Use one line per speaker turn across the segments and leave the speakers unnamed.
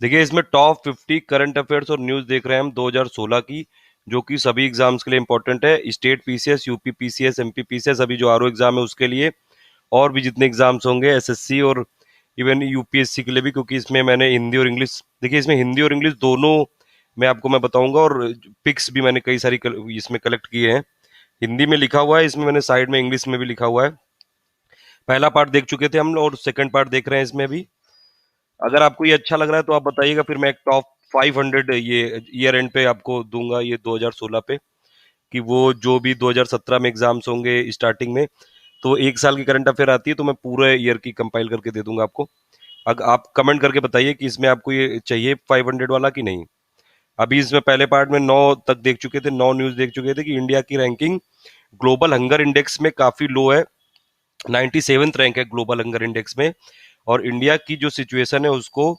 देखिए इसमें top 50 current affairs और न्यूज देख रहे हैं हम 2016 की, जो कि सभी एग्जाम्स के लिए इंपॉर्टेंट है। State PCS, UP PCS, MP PCS, अभी जो आरओ एग्जाम है उसके लिए, और भी जितने एग्जाम्स होंगे, एसएससी और इवन यूपीएससी के लिए भी, क्योंकि इसमें मैंने हिंदी और इंग्लिश, देखिए इसमें हिंदी और इंग्लिश दोनों मैं आपको मैं बताऊंगा, और पिक्स भी मैंने कई सारी इसमें कलेक्ट किए हैं। हिंदी में लिखा हुआ है इसमें, मैंने साइड में इंग्लिश में भी लिखा हुआ है। पहला पार्ट देख चुके थे हम, और सेकंड पार्ट देख रहे हैं इसमें भी। अगर आपको ये अच्छा लग रहा है तो आप बताइएगा, फिर मैं एक टॉप 500 ये ईयर एंड पे आपको दूंगा, ये 2016 पे, कि वो जो भी 2017 में एग्जाम्स होंगे स्टार्टिंग में, तो एक साल की करंट अफेयर आती है, तो मैं पूरे ईयर की कंपाइल करके दे दूंगा आपको। अगर आप कमेंट करके बताइए कि इसमें आपको ये चाहिए 500 वाला कि नहीं। अभी इसमें पहले पार्ट में 9 तक देख चुके थे, 9 न्यूज देख चुके थे कि इंडिया की रैंकिंग ग्लोबल हंगर इंडेक्स में काफी लो है। 97th रैंक है ग्लोबल हंगर इंडेक्स में, और इंडिया की जो सिचुएशन है उसको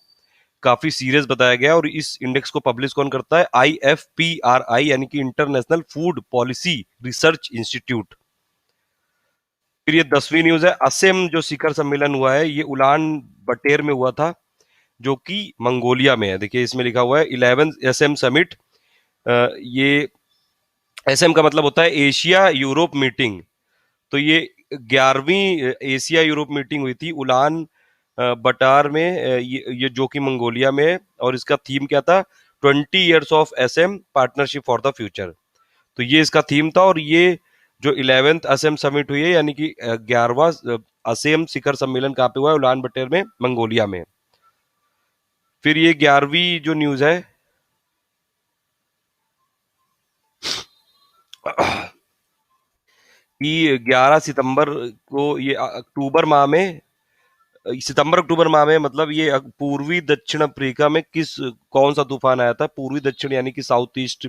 काफी सीरियस बताया गया। और इस इंडेक्स को पब्लिश कौन करता है? IFPRI, यानी कि international food policy research institute. फिर ये 10वीं न्यूज है, असम जो शिखर सम्मेलन हुआ है ये उलान बटेर में हुआ था, जो कि मंगोलिया में है। देखिए इसमें लिखा हुआ है 11th असम समिट। ये एसएम का मतलब होता है एशिया यूरोप मीटिंग। तो ये 11वीं एशिया यूरोप मीटिंग हुई थी उलान बटार में, ये जो कि मंगोलिया में है। और इसका थीम क्या था? 20 years of SM partnership for the future. तो ये इसका थीम था। और ये जो 11th असम समिट हुई है, यानी कि 11वां असम शिखर सम्मेलन कहाँ पे हुआ है? उलान बटर में, मंगोलिया में। फिर ये 11वीं जो न्यूज है, कि 11 सितंबर को, ये अक्टूबर माह में, सितंबर अक्टूबर माह में, मतलब ये पूर्वी दक्षिण अफ्रीका में किस, कौन सा तूफान आया था? पूर्वी दक्षिण यानी कि साउथ ईस्ट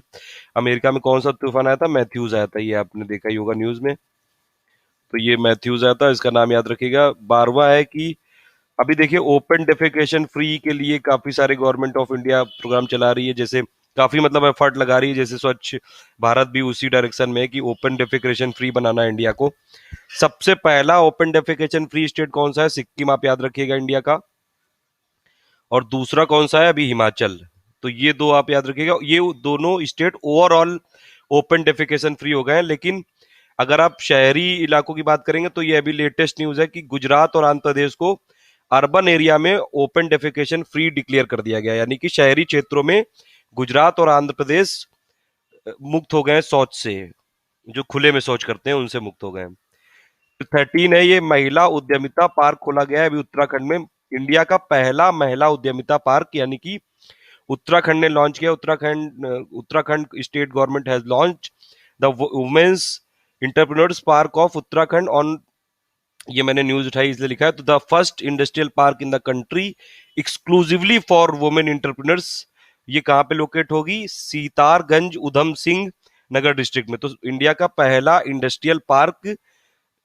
अमेरिका में कौन सा तूफान आया था? मैथ्यूज आया था। ये आपने देखा ही होगा न्यूज में। तो ये मैथ्यूज आया था, इसका नाम याद रखिएगा। 12वां है कि अभी देखिए ओपन डेफिकेशन फ्री के लिए काफी सारे गवर्नमेंट ऑफ इंडिया प्रोग्राम चला रही है, जैसे काफी मतलब एफर्ट लगा रही है। जैसे स्वच्छ भारत भी उसी डायरेक्शन में है कि ओपन डेफिकेशन फ्री बनाना है इंडिया को। सबसे पहला ओपन डेफिकेशन फ्री स्टेट कौन सा है? सिक्किम, आप याद रखिएगा, इंडिया का। और दूसरा कौन सा है? अभी हिमाचल। तो ये दो आप याद रखिएगा, ये दोनों state overall open defecation free हो गए हैं। लेकिन अगर आप शहरी इलाकों की बात करेंगे तो ये अभी लेटेस्ट न्यूज है कि गुजरात और आंध्र प्रदेश को अर्बन एरिया में ओपन डेफिकेशन फ्री डिक्लेयर कर दिया गया, यानी कि शहरी क्षेत्रों में गुजरात और आंध्र प्रदेश मुक्त हो गए हैं शौच से, जो खुले में शौच करते हैं उनसे मुक्त हो गए हैं। 13 है, ये महिला उद्यमिता पार्क खोला गया है अभी उत्तराखंड में। इंडिया का पहला महिला उद्यमिता पार्क, यानी कि उत्तराखंड ने लॉन्च किया। Uttarakhand state government has launch the women's entrepreneurs park of Uttarakhand on, ये मैंने न्यूज उठाई इसलिए लिखा है, तो the first industrial park in the country exclusively for women entrepreneurs. ये कहाँ पे लोकेट होगी? सीतारगंज उधम सिंह नगर डिस्ट्रिक्ट में। तो इंडिया का पहला industrial park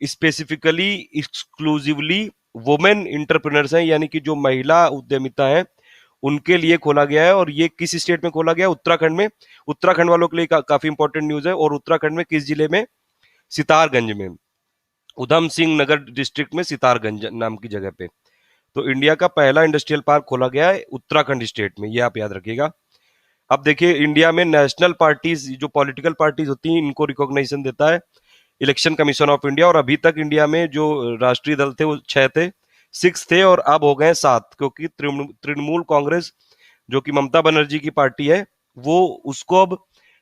specifically exclusively women entrepreneurs हैं, यानी कि जो महिला उद्यमिता है उनके लिए खोला गया है। और ये किस स्टेट में खोला गया? उत्तराखंड में। उत्तराखंड वालों के लिए काफी इंपॉर्टेंट न्यूज है। और उत्तराखंड में किस जिले में? सितारगंज में, उधम सिंह नगर डिस्ट्रिक्ट में सितारगंज नाम की जगह पे। तो इंडिया का पहला इंडस्ट्रियल पार्क खोला गया है उत्तराखंड स्टेट में, ये आप याद रखिएगा। अब देखिए इंडिया में नेशनल पार्टीज, जो पॉलिटिकल पार्टीज होती हैं, इनको रिकॉग्निशन देता है इलेक्शन कमीशन ऑफ इंडिया। और अभी तक इंडिया में जो राष्ट्रीय दल थे वो 6 थे, 6 थे, और अब हो गए 7, क्योंकि तृणमूल कांग्रेस, जो कि ममता बनर्जी की पार्टी है, वो उसको अब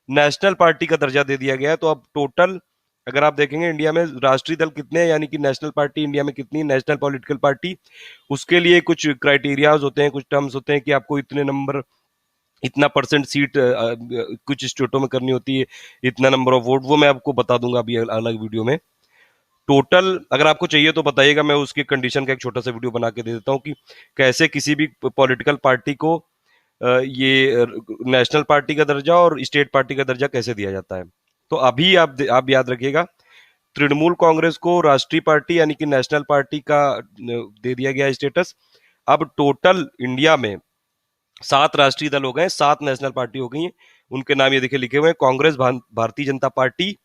नेशनल पार्टी का दर्जा दे दिया गया है। तो अब टोटल अगर आप देखेंगे इंडिया में राष्ट्रीय दल कितने हैं, यानी कि नेशनल पार्टी इंडिया में कितनी, नेशनल पॉलिटिकल पार्टी, उसके लिए कुछ क्राइटेरियाज होते हैं, कुछ टर्म्स होते हैं कि आपको इतने नंबर, इतना परसेंट सीट कुछ स्टेटों में करनी होती है, इतना नंबर ऑफ वोट, वो मैं आपको बता दूंगा अभी अलग वीडियो में। टोटल अगर आपको चाहिए तो बताइएगा, मैं उसकी कंडीशन का एक छोटा सा वीडियो बना के दे देता हूँ कि कैसे किसी भी पॉलिटिकल पार्टी को ये नेशनल पार्टी का दर्जा और स्टेट पार्टी का दर्जा कैसे दिया जाता है। तो अभी आप याद रखिएगा, तृणमूल कांग्रेस को राष्ट्रीय पार्टी यानी कि नेशनल पार्टी का दे दिया गया स्टेटस। अब टोटल इंडिया में 7 राष्ट्रीय दल हो गए, 7 नेशनल पार्टी हो गई हैं। उनके नाम ये देखिए लिखे हुए हैं, कांग्रेस, भारतीय जनता पार्टी,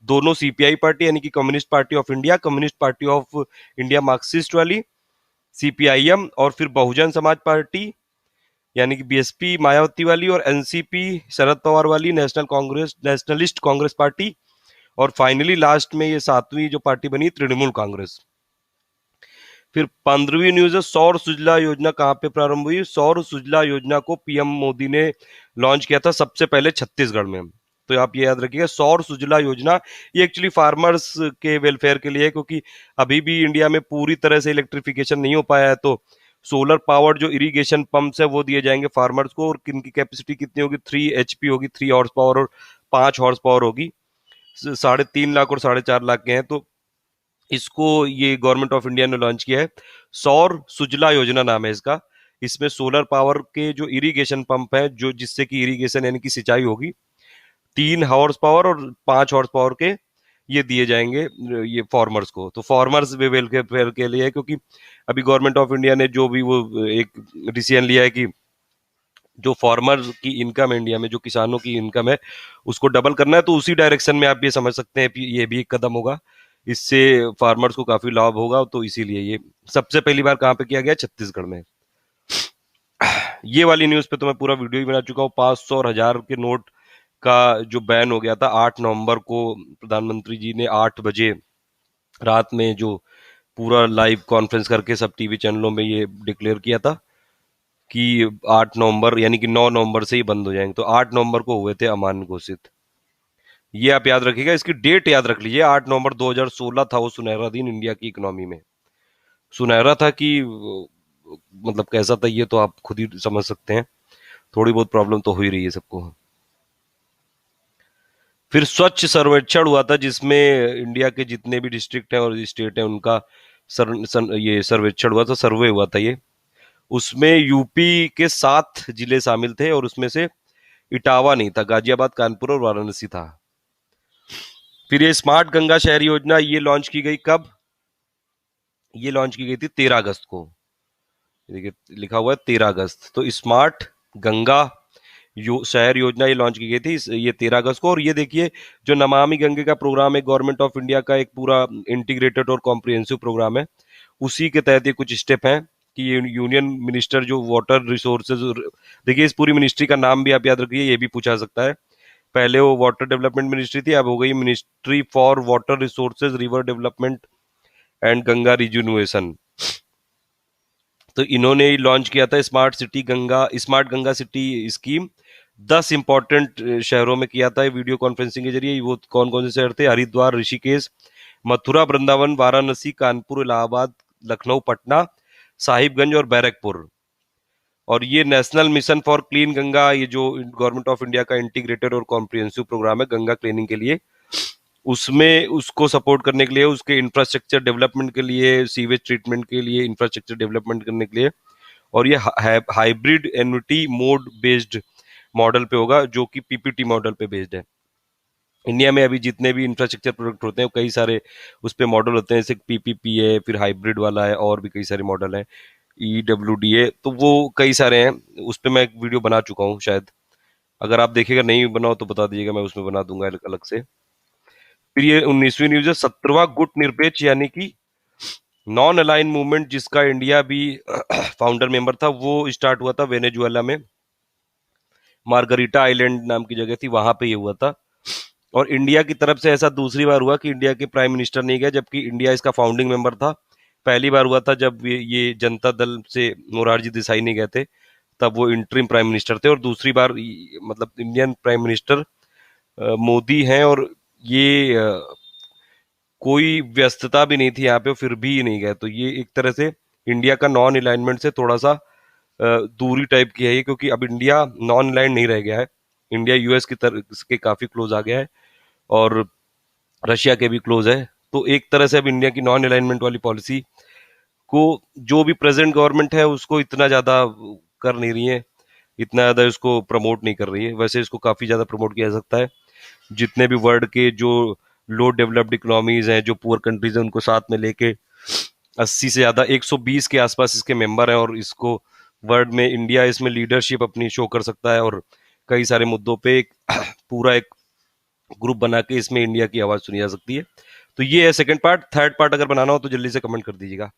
दोनों सीपीआई पार्टी यानी कि communist party of India, communist party of India Marxist वाली, सीपीआईएम, और फिर बहुजन समाज पार्टी, यानी कि बीएसपी मायावती वाली, और एनसीपी शरद पवार वाली, national Congress, nationalist Congress party, और फाइनली लास्ट में ये सातवीं जो पार्टी बनी, तृणमूल कांग्रेस। फिर 15वीं न्यूज है, सौर सुजला योजना कहाँ पे प्रारंभ हुई? सौर सुजला योजना को पीएम मोदी ने लॉन्च किया था सबसे पहले छत्तीसगढ़ में। तो आप ये याद रखिएगा, सौर सुजला योजना ये एक्चुअली फार्मर्स के वेलफेयर के लिए है, क्योंकि अभी भी इंडिया में पूरी तरह से इलेक्ट्रिफिकेशन नहीं हो पाया है। तो सोलर पावर्ड जो इरिगेशन पंप्स है वो दिए जाएंगे फार्मर्स को, और इनकी कैपेसिटी कितनी होगी? 3 HP होगी, 3 हॉर्स पावर, और 5 हॉर्स पावर होगी। 3.5 लाख और 4.5 लाख के हैं। तो इसको ये गवर्नमेंट ऑफ इंडिया ने लॉन्च किया है, सौर सुजला योजना नाम है इसका। इसमें सोलर पावर के जो इरिगेशन पंप है, जो जिससे कि इरिगेशन यानी कि सिंचाई होगी, 3 हॉर्स पावर और 5 हॉर्स पावर के ये दिए जाएंगे ये फार्मर्स को। तो फार्मर्स भी वेलफेयर के लिए है, क्योंकि अभी गवर्नमेंट ऑफ इंडिया ने जो भी वो एक डिसीजन लिया है कि जो फार्मर की इनकम है इंडिया में, जो किसानों की इनकम है, उसको डबल करना है। तो उसी डायरेक्शन में आप ये समझ सकते हैं कि ये भी एक कदम होगा, इससे फार्मर्स को काफी लाभ होगा। तो इसीलिए ये सबसे पहली बार कहाँ पे किया गया? छत्तीसगढ़ में। ये वाली न्यूज पे तो मैं पूरा वीडियो ही बना चुका हूँ। 500 और 1000 के नोट का जो बैन हो गया था 8 नवंबर को, प्रधानमंत्री जी ने 8 बजे रात में जो पूरा लाइव कॉन्फ्रेंस करके सब टीवी चैनलों में ये डिक्लेयर किया था कि 8 नवंबर यानी कि 9 नवंबर से ही बंद हो जाएंगे। तो 8 नवंबर को हुए थे अमान्य घोषित। ये आप याद रखिएगा, इसकी डेट याद रख लीजिए, 8 नवंबर 2016 था वो सुनहरा दिन इंडिया की इकोनॉमी में। सुनहरा था कि मतलब कैसा था, ये तो आप खुद ही समझ सकते हैं। थोड़ी बहुत प्रॉब्लम तो हो ही रही है सबको। फिर स्वच्छ सर्वेक्षण हुआ था, जिसमें इंडिया के जितने भी डिस्ट्रिक्ट हैं और स्टेट हैं उनका ये सर्वेक्षण हुआ था, सर्वे हुआ था ये। उसमें यूपी के 7 जिले शामिल थे, और उसमें से इटावा नहीं था, गाजियाबाद, कानपुर और वाराणसी था। फिर ये स्मार्ट गंगा शहर योजना ये लॉन्च की गई कब? ये लॉन्च की गई थी 13 अगस्त को। देखिए लिखा हुआ है 13 अगस्त। तो स्मार्ट गंगा शहर योजना ये लॉन्च की गई थी ये 13 अगस्त को। और ये देखिए, जो नमामि गंगे का प्रोग्राम है गवर्नमेंट ऑफ इंडिया का, एक पूरा इंटीग्रेटेड और कॉम्प्रिहेंसिव प्रोग्राम है, उसी के तहत ये कुछ स्टेप हैं कि ये यूनियन मिनिस्टर जो वाटर रिसोर्सेज, देखिए इस पूरी मिनिस्ट्री का नाम भी आप याद रखिए, ये भी पूछा सकता है। पहले वो वाटर डेवलपमेंट मिनिस्ट्री थी, अब हो गई ministry for water resources, river development and Ganga rejuvenation. तो इन्होंने लॉन्च किया था smart Ganga city scheme. 10 important शहरों में किया था वीडियो कॉन्फ्रेंसिंग के जरिए। वो कौन कौन से शहर थे? हरिद्वार, ऋषिकेश, मथुरा, वृंदावन, वाराणसी, कानपुर, इलाहाबाद, लखनऊ, पटना, साहिबगंज और बैरकपुर। और ये national mission for clean Ganga, ये जो गवर्नमेंट ऑफ इंडिया का इंटीग्रेटेड और कॉम्प्रिहेंसिव प्रोग्राम है गंगा क्लीनिंग के लिए, उसमें उसको सपोर्ट करने के लिए, उसके इंफ्रास्ट्रक्चर डेवलपमेंट के लिए, सीवेज ट्रीटमेंट के लिए इंफ्रास्ट्रक्चर डेवलपमेंट करने के लिए। और ये hybrid annuity mode based model पे होगा, जो कि पीपीटी मॉडल पे बेस्ड है। इंडिया में अभी जितने भी इंफ्रास्ट्रक्चर प्रोजेक्ट होते हैं कई सारे उस पे मॉडल होते हैं, जैसे पीपीपी है, फिर हाइब्रिड वाला है, और भी कई सारे मॉडल हैं, ईडब्ल्यूडी है, तो वो कई सारे हैं। उस पे मैं एक वीडियो बना चुका हूँ शायद, अगर आप देखेगा नहीं बनाओ तो बता दीजिएगा, मैं उसमें बना दूंगा अलग से। फिर ये 19वीं न्यूज है, 17वां गुट निरपेक्ष यानी कि नॉन अलाइन मूवमेंट, जिसका इंडिया भी फाउंडर मेंबर था, वो स्टार्ट हुआ था वेनेजुएला में, मार्गरीटा आइलैंड नाम की जगह थी, वहां पे ये हुआ था। और इंडिया की तरफ से ऐसा दूसरी बार हुआ कि इंडिया के प्राइम मिनिस्टर नहीं गए, जबकि इंडिया इसका फाउंडिंग मेंबर था। पहली बार हुआ था जब ये जनता दल से मोरारजी देसाई नहीं गए थे, तब वो इंटरिम प्राइम मिनिस्टर थे। और दूसरी बार मतलब इंडियन प्राइम मिनिस्टर मोदी हैं, और ये कोई व्यस्तता भी नहीं थी यहाँ पे, फिर भी नहीं गए। तो ये एक तरह से इंडिया का नॉन अलाइनमेंट से थोड़ा सा दूरी टाइप की है ये, क्योंकि अब इंडिया नॉन अलाइन नहीं रह गया है। इंडिया यूएस की तरह के काफी क्लोज आ गया है, और रशिया के भी क्लोज है। तो एक तरह से अब इंडिया की नॉन अलाइनमेंट वाली पॉलिसी को जो भी प्रेजेंट गवर्नमेंट है उसको इतना ज्यादा कर नहीं रही है, इतना ज्यादा इसको प्रमोट नहीं कर रही है। वैसे इसको काफी ज्यादा प्रमोट किया जा सकता है। जितने भी वर्ल्ड के जो लो डेवलप्ड इकोनॉमीज हैं, जो पुअर कंट्रीज हैं, उनको साथ में लेके 80 से ज्यादा 120 के आसपास इसके मेंबर हैं, और इसको वर्ल्ड में इंडिया इसमें लीडरशिप अपनी शो कर सकता है, और कई सारे मुद्दों पे एक पूरा एक ग्रुप बना के इसमें इंडिया की आवाज सुनी जा सकती है। तो ये है सेकंड पार्ट। थर्ड पार्ट अगर बनाना हो तो जल्दी से कमेंट कर दीजिएगा।